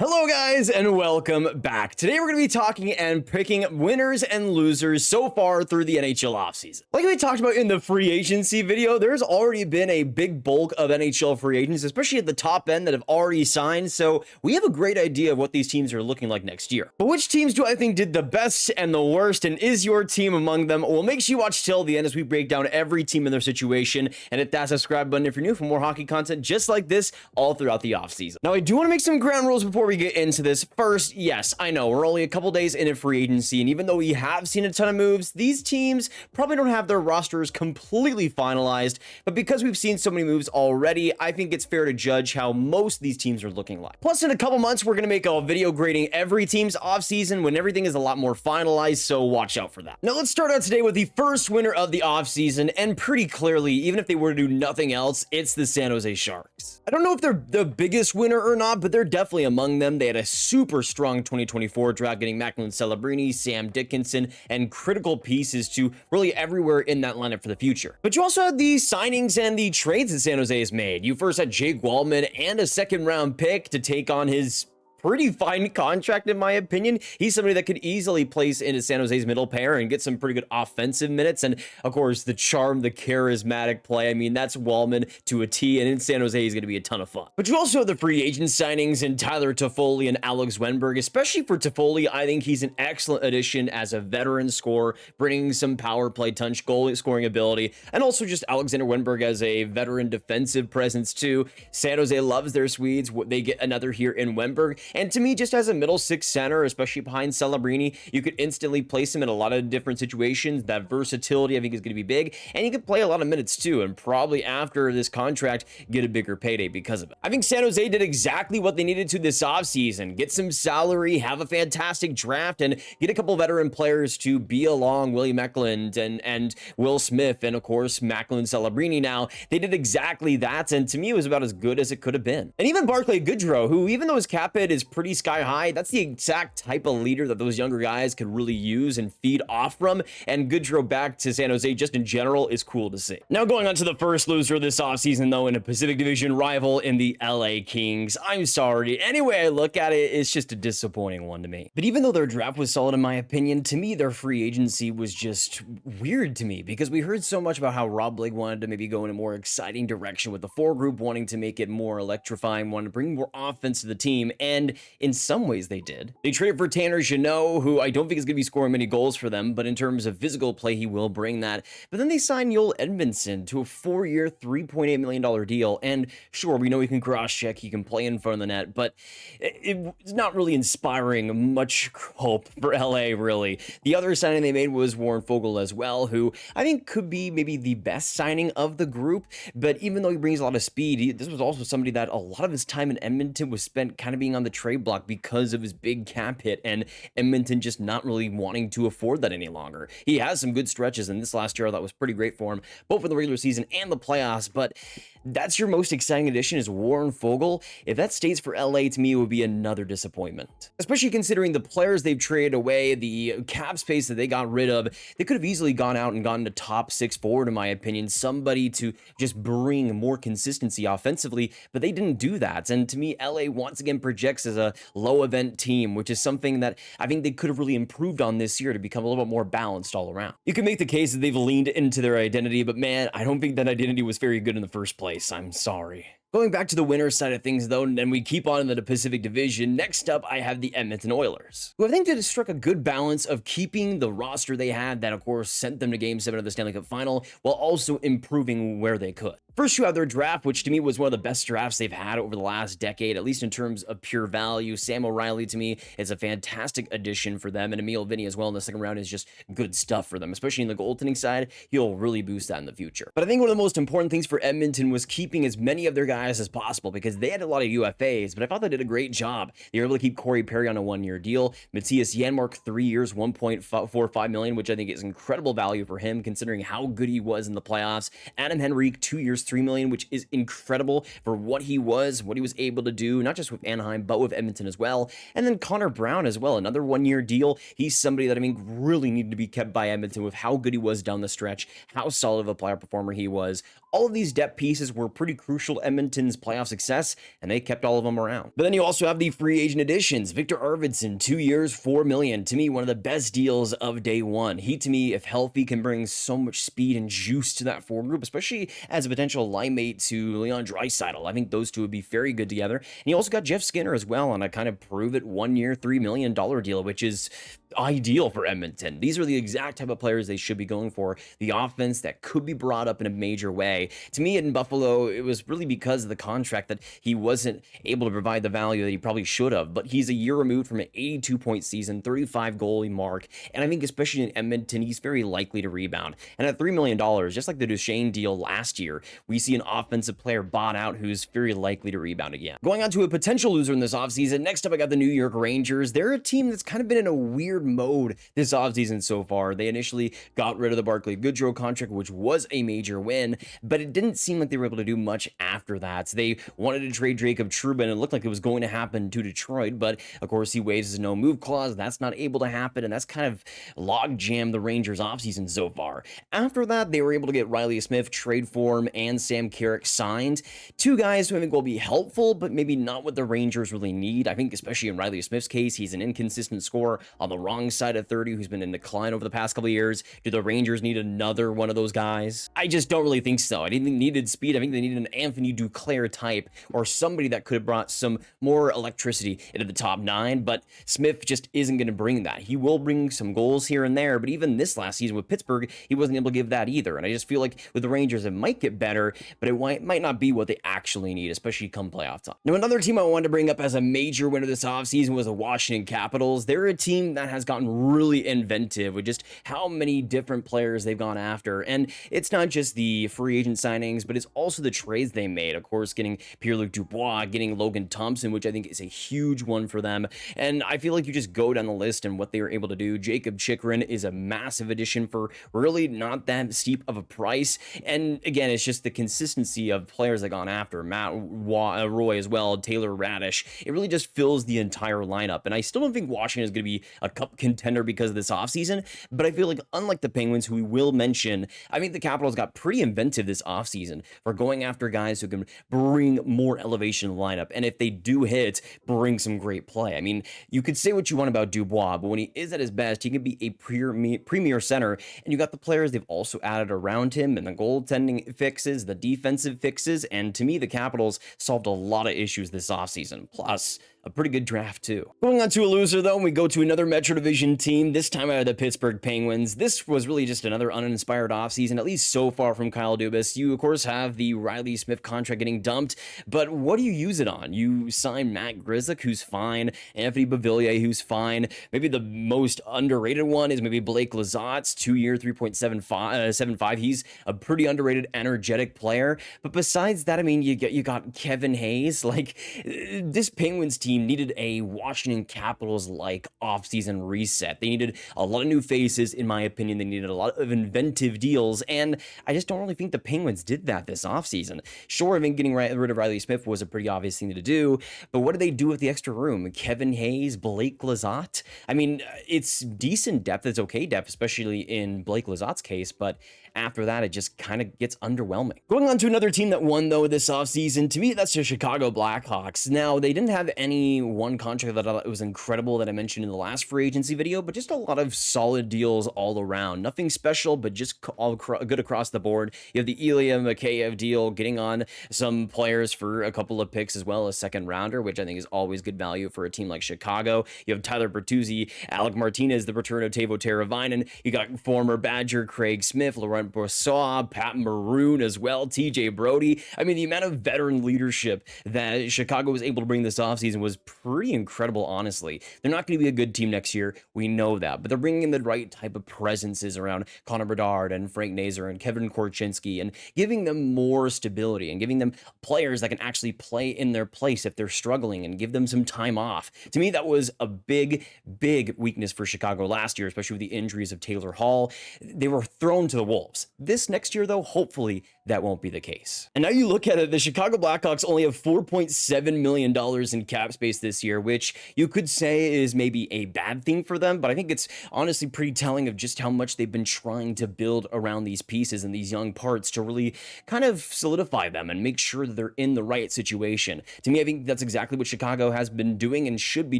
Hello guys and welcome back. Today we're going to be talking and picking winners and losers so far through the NHL offseason. Like we talked about in the free agency video, there's already been a big bulk of NHL free agents, especially at the top end, that have already signed, so we have a great idea of what these teams are looking like next year. But which teams do I think did the best and the worst, and is your team among them? Well, make sure you watch till the end as we break down every team in their situation, and hit that subscribe button if you're new for more hockey content just like this all throughout the offseason. Now, I do want to make some ground rules before we get into this. First, yes, I know we're only a couple days into free agency, and even though we have seen a ton of moves, these teams probably don't have their rosters completely finalized, but because we've seen so many moves already, I think it's fair to judge how most of these teams are looking like. Plus, in a couple months, we're going to make a video grading every team's offseason when everything is a lot more finalized, so watch out for that. Now, let's start out today with the first winner of the offseason, and pretty clearly, even if they were to do nothing else, it's the San Jose Sharks. I don't know if they're the biggest winner or not, but they're definitely among them. They had a super strong 2024 draft, getting Macklin Celebrini, Sam Dickinson, and critical pieces to really everywhere in that lineup for the future. But you also had the signings and the trades that San Jose has made. You first had Jake Wallman and a second-round pick to take on his pretty fine contract, in my opinion. He's somebody that could easily place into San Jose's middle pair and get some pretty good offensive minutes. And of course, the charm, the charismatic play. I mean, that's Wallman to a T, and in San Jose, he's going to be a ton of fun. But you also have the free agent signings in Tyler Toffoli and Alex Wennberg. Especially for Toffoli, I think he's an excellent addition as a veteran scorer, bringing some power play touch, goal scoring ability, and also just Alexander Wennberg as a veteran defensive presence too. San Jose loves their Swedes. They get another here in Wennberg. And to me, just as a middle six center, especially behind Celebrini, you could instantly place him in a lot of different situations. That versatility, I think, is going to be big. And you could play a lot of minutes too, and probably after this contract, get a bigger payday because of it. I think San Jose did exactly what they needed to this offseason. Get some salary, have a fantastic draft, and get a couple veteran players to be along William Eklund and Will Smith, and of course, Macklin Celebrini now. They did exactly that, and to me, it was about as good as it could have been. And even Barclay Goodrow, who, even though his cap hit is pretty sky high, that's the exact type of leader that those younger guys could really use and feed off from, and Goodrow back to San Jose just in general is cool to see. Now, going on to the first loser this offseason, though, in a Pacific Division rival in the LA Kings. I'm sorry, any way I look at it, it's just a disappointing one to me. But even though their draft was solid in my opinion, to me their free agency was just weird to me, because we heard so much about how Rob Blake wanted to maybe go in a more exciting direction with the four group, wanting to make it more electrifying, wanting to bring more offense to the team, and in some ways they did. They traded for Tanner Jeannot, who I don't think is going to be scoring many goals for them, but in terms of physical play, he will bring that. But then they signed Nhl Edmonton to a 4-year, $3.8 million deal, and sure, we know he can cross-check, he can play in front of the net, but it's not really inspiring much hope for LA, really. The other signing they made was Warren Foegele as well, who I think could be maybe the best signing of the group, but even though he brings a lot of speed, this was also somebody that a lot of his time in Edmonton was spent kind of being on the trade block because of his big cap hit, and Edmonton just not really wanting to afford that any longer. He has some good stretches in this last year that was pretty great for him, both for the regular season and the playoffs, but that's your most exciting addition is Warren Foegele. If that stays for LA, to me, it would be another disappointment. Especially considering the players they've traded away, the cap space that they got rid of. They could have easily gone out and gotten a top six forward, in my opinion, somebody to just bring more consistency offensively, but they didn't do that. And to me, LA once again projects as a low event team, which is something that I think they could have really improved on this year to become a little bit more balanced all around. You can make the case that they've leaned into their identity, but man, I don't think that identity was very good in the first place. I'm sorry. Going back to the winner side of things, though, and we keep on in the Pacific Division, next up, I have the Edmonton Oilers, who I think did struck a good balance of keeping the roster they had that, of course, sent them to Game 7 of the Stanley Cup Final, while also improving where they could. First, you have their draft, which to me was one of the best drafts they've had over the last decade, at least in terms of pure value. Sam O'Reilly, to me, is a fantastic addition for them, and Emil Vinny as well in the second round is just good stuff for them, especially in the goaltending side. He'll really boost that in the future. But I think one of the most important things for Edmonton was keeping as many of their guys as possible, because they had a lot of UFAs, but I thought they did a great job. They were able to keep Corey Perry on a 1-year deal, Matthias Janmark 3 years, $1.45 million, which I think is incredible value for him considering how good he was in the playoffs. Adam Henrique, 2 years, $3 million, which is incredible for what he was able to do, not just with Anaheim, but with Edmonton as well. And then Connor Brown as well, another 1-year deal. He's somebody that I mean really needed to be kept by Edmonton with how good he was down the stretch, how solid of a player performer he was. All of these depth pieces were pretty crucial to Edmonton Edmonton's playoff success, and they kept all of them around. But then you also have the free agent additions. Viktor Arvidsson, 2 years, $4 million. To me, one of the best deals of day one. He, to me, if healthy, can bring so much speed and juice to that forward group, especially as a potential line mate to Leon Draisaitl. I think those two would be very good together. And you also got Jeff Skinner as well on a kind of prove it 1 year, $3 million deal, which is ideal for Edmonton. These are the exact type of players they should be going for. The offense that could be brought up in a major way. To me, in Buffalo, it was really because of the contract that he wasn't able to provide the value that he probably should have. But he's a year removed from an 82-point season, 35 goalie mark. And I think especially in Edmonton, he's very likely to rebound. And at $3 million, just like the Duchesne deal last year, we see an offensive player bought out who's very likely to rebound again. Going on to a potential loser in this offseason, next up I got the New York Rangers. They're a team that's kind of been in a weird mode this offseason so far. They initially got rid of the Barclay Goodrow contract, which was a major win, but it didn't seem like they were able to do much after that. So they wanted to trade Jacob Trouba, and it looked like it was going to happen to Detroit, but of course he waives his no-move clause. That's not able to happen, and that's kind of log-jammed the Rangers offseason so far. After that, they were able to get Riley Smith, trade for him, and Sam Carrick signed. Two guys who I think will be helpful, but maybe not what the Rangers really need. I think especially in Riley Smith's case, he's an inconsistent scorer on the wrong side of 30 who's been in decline over the past couple of years. Do the Rangers need another one of those guys? I just don't really think so. I didn't think they needed speed. I think they needed an Anthony Duclair type or somebody that could have brought some more electricity into the top nine, but Smith just isn't going to bring that. He will bring some goals here and there, but even this last season with Pittsburgh, he wasn't able to give that either. And I just feel like with the Rangers, it might get better, but it might not be what they actually need, especially come playoff time. Now, another team I wanted to bring up as a major winner this offseason was the Washington Capitals. They're a team that has gotten really inventive with just how many different players they've gone after. And it's not just the free agent signings, but it's also the trades they made. Of course, getting Pierre-Luc Dubois, getting Logan Thompson, which I think is a huge one for them. And I feel like you just go down the list and what they were able to do. Jacob Chychrun is a massive addition for really not that steep of a price. And again, it's just the consistency of players that gone after. Matt Roy as well, Taylor Radish. It really just fills the entire lineup. And I still don't think Washington is going to be a cup contender because of this offseason, but I feel like unlike the Penguins, who we will mention, I think the Capitals got pretty inventive this offseason for going after guys who can bring more elevation in the lineup. And if they do hit, bring some great play. I mean, you could say what you want about Dubois, but when he is at his best, he can be a premier center. And you got the players they've also added around him and the goaltending fixes, the defensive fixes. And to me, the Capitals solved a lot of issues this offseason. Plus, a pretty good draft too. Going on to a loser though, we go to another Metro Division team, this time out of the Pittsburgh Penguins. This was really just another uninspired offseason, at least so far from Kyle Dubas. You of course have the Riley Smith contract getting dumped, but what do you use it on? You sign Matt Grzelcyk, who's fine, Anthony Beauvillier, who's fine. Maybe the most underrated one is maybe Blake Lizotte, 2 year, 3.75. He's a pretty underrated, energetic player. But besides that, I mean, you got Kevin Hayes. Like, this Penguins team needed a Washington Capitals-like offseason reset. They needed a lot of new faces, in my opinion. They needed a lot of inventive deals, and I just don't really think the Penguins did that this offseason. Sure, I mean, getting rid of Riley Smith was a pretty obvious thing to do, but what did they do with the extra room? Kevin Hayes, Blake Lizotte? I mean, it's decent depth. It's okay depth, especially in Blake Lizotte's case, but after that, it just kind of gets underwhelming. Going on to another team that won, though, this offseason, to me, that's the Chicago Blackhawks. Now, they didn't have any one contract that I thought was incredible that I mentioned in the last free agency video, but just a lot of solid deals all around. Nothing special, but just all good across the board. You have the Ilya Mikheyev deal, getting on some players for a couple of picks as well as second rounder, which I think is always good value for a team like Chicago. You have Tyler Bertuzzi, Alec Martinez, the return of Teuvo Teravainen. You got former Badger Craig Smith, Laurent Brossoit, Pat Maroon as well, TJ Brody. I mean, the amount of veteran leadership that Chicago was able to bring this offseason was pretty incredible, honestly. They're not going to be a good team next year. We know that, but they're bringing in the right type of presences around Connor Bedard and Frank Nazar and Kevin Korchinski and giving them more stability and giving them players that can actually play in their place if they're struggling and give them some time off. To me, that was a big, big weakness for Chicago last year, especially with the injuries of Taylor Hall. They were thrown to the wolves. themselves. This next year, though, hopefully that won't be the case. And now you look at it, the Chicago Blackhawks only have $4.7 million in cap space this year, which you could say is maybe a bad thing for them, but I think it's honestly pretty telling of just how much they've been trying to build around these pieces and these young parts to really kind of solidify them and make sure that they're in the right situation. To me, I think that's exactly what Chicago has been doing and should be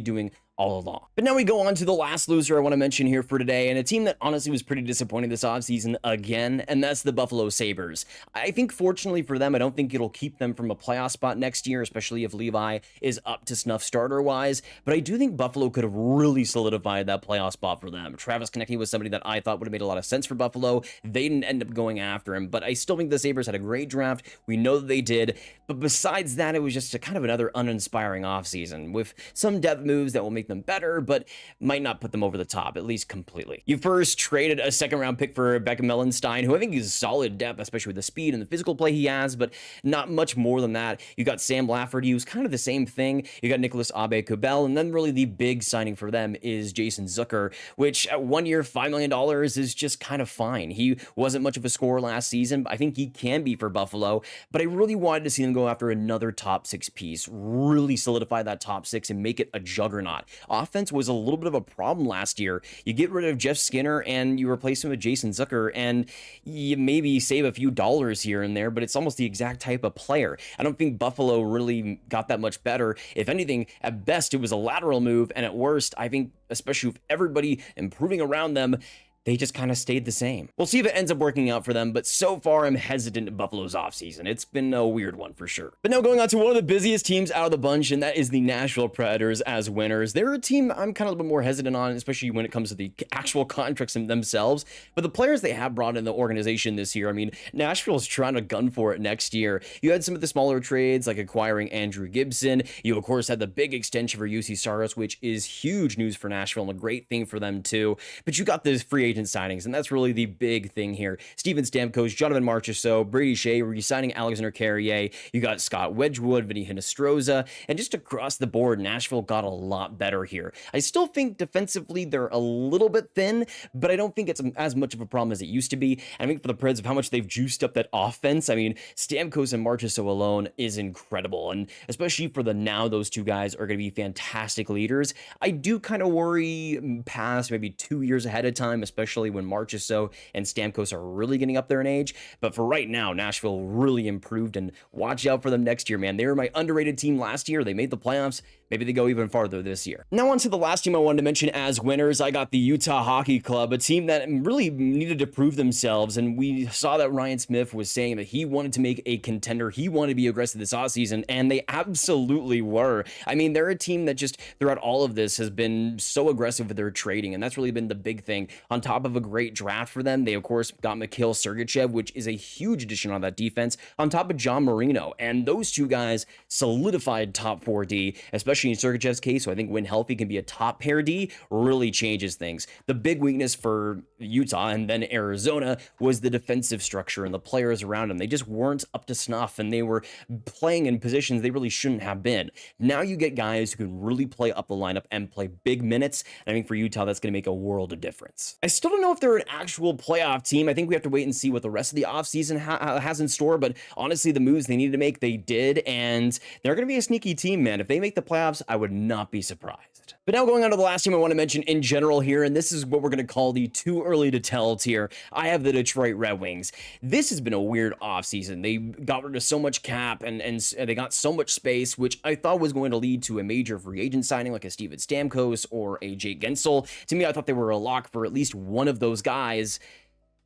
doing all along. But now we go on to the last loser I want to mention here for today, and a team that honestly was pretty disappointing this offseason again, and that's the Buffalo Sabres. I think fortunately for them, I don't think it'll keep them from a playoff spot next year, especially if Levi is up to snuff starter-wise, but I do think Buffalo could have really solidified that playoff spot for them. Travis Konecny was somebody that I thought would have made a lot of sense for Buffalo. They didn't end up going after him, but I still think the Sabres had a great draft. We know that they did, but besides that, it was just a kind of another uninspiring offseason with some depth moves that will make them better, but might not put them over the top, at least completely. You first traded a second-round pick for Beckham Mellenstein, who I think is solid depth, especially with the speed and the physical play he has, but not much more than that. You got Sam Lafferty, who's kind of the same thing. You got Nicholas Aube-Kubel, and then really the big signing for them is Jason Zucker, which at 1 year, $5 million is just kind of fine. He wasn't much of a scorer last season, but I think he can be for Buffalo, but I really wanted to see them go after another top six piece, really solidify that top six and make it a juggernaut. Offense was a little bit of a problem last year. You get rid of Jeff Skinner and you replace him with Jason Zucker, and you maybe save a few dollars here and there, but it's almost the exact type of player. I don't think Buffalo really got that much better. If anything, at best, it was a lateral move, and at worst, I think, especially with everybody improving around them, they just kind of stayed the same. We'll see if it ends up working out for them, but so far I'm hesitant to Buffalo's offseason. It's been a weird one for sure. But now going on to one of the busiest teams out of the bunch, and that is the Nashville Predators as winners. They're a team I'm kind of a little bit more hesitant on, especially when it comes to the actual contracts themselves. But the players they have brought in the organization this year, I mean, Nashville's trying to gun for it next year. You had some of the smaller trades, like acquiring Andrew Gibson. You, of course, had the big extension for UC Saros, which is huge news for Nashville and a great thing for them too. But you got this free agent signings, and that's really the big thing here. Steven Stamkos, Jonathan Marchessault, Brady Shea, re-signing Alexander Carrier. You got Scott Wedgwood, Vinny Hinostroza, and just across the board, Nashville got a lot better here. I still think defensively they're a little bit thin, but I don't think it's as much of a problem as it used to be. And I think for the Preds of how much they've juiced up that offense, I mean, Stamkos and Marchessault alone is incredible, and especially for the now, those two guys are going to be fantastic leaders. I do kind of worry past maybe 2 years ahead of time, especially when Marchessault and Stamkos are really getting up there in age. But for right now, Nashville really improved, and watch out for them next year, man. They were my underrated team last year. They made the playoffs. Maybe they go even farther this year. Now on to the last team I wanted to mention as winners. I got the Utah Hockey Club, a team that really needed to prove themselves, and we saw that Ryan Smith was saying that he wanted to make a contender. He wanted to be aggressive this offseason, and they absolutely were. I mean, they're a team that just throughout all of this has been so aggressive with their trading, and that's really been the big thing. On top of a great draft for them, they of course got Mikhail Sergachev, which is a huge addition on that defense, on top of John Marino, and those two guys solidified top 4D, especially in Sergachev's case. So I think when healthy can be a top pair D, really changes things. The big weakness for Utah and then Arizona was the defensive structure and the players around them. They just weren't up to snuff, and they were playing in positions they really shouldn't have been. Now you get guys who can really play up the lineup and play big minutes, and I think for Utah that's going to make a world of difference. I still don't know if they're an actual playoff team. I think we have to wait and see what the rest of the offseason has in store, but honestly, the moves they needed to make, they did, and they're going to be a sneaky team, man. If they make the playoffs, I would not be surprised. But now going on to the last team I want to mention in general here, and this is what we're going to call the too early to tell tier. I have the Detroit Red Wings. This has been a weird offseason. They got rid of so much cap, and they got so much space, which I thought was going to lead to a major free agent signing like a Steven Stamkos or a Jake Guentzel. To me, I thought they were a lock for at least one of those guys.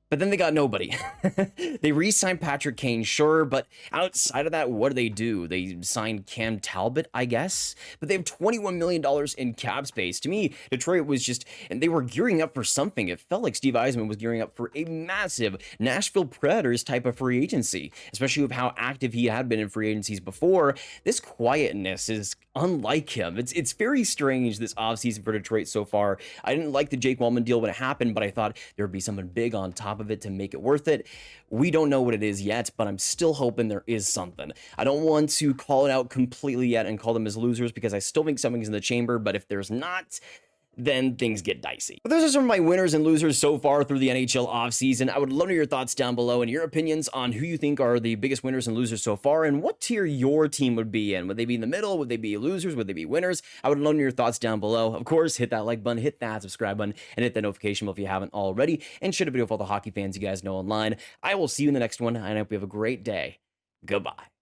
But then they got nobody. They re-signed Patrick Kane, sure, but outside of that, what do? They signed Cam Talbot, I guess, but they have $21 million in cap space. To me, Detroit was just, and they were gearing up for something. It felt like Steve Yzerman was gearing up for a massive Nashville Predators type of free agency, especially with how active he had been in free agencies before. This quietness is unlike him. It's very strange this offseason for Detroit so far. I didn't like the Jake Wallman deal when it happened, but I thought there would be someone big on top of it to make it worth it. We don't know what it is yet, but I'm still hoping there is something. I don't want to call it out completely yet and call them as losers because I still think something's in the chamber, but if there's not, then things get dicey. But those are some of my winners and losers so far through the NHL offseason. I would love to hear your thoughts down below and your opinions on who you think are the biggest winners and losers so far and what tier your team would be in. Would they be in the middle? Would they be losers? Would they be winners? I would love to hear your thoughts down below. Of course, hit that like button, hit that subscribe button, and hit that notification bell if you haven't already. And share the video with all the hockey fans you guys know online. I will see you in the next one, and I hope you have a great day. Goodbye.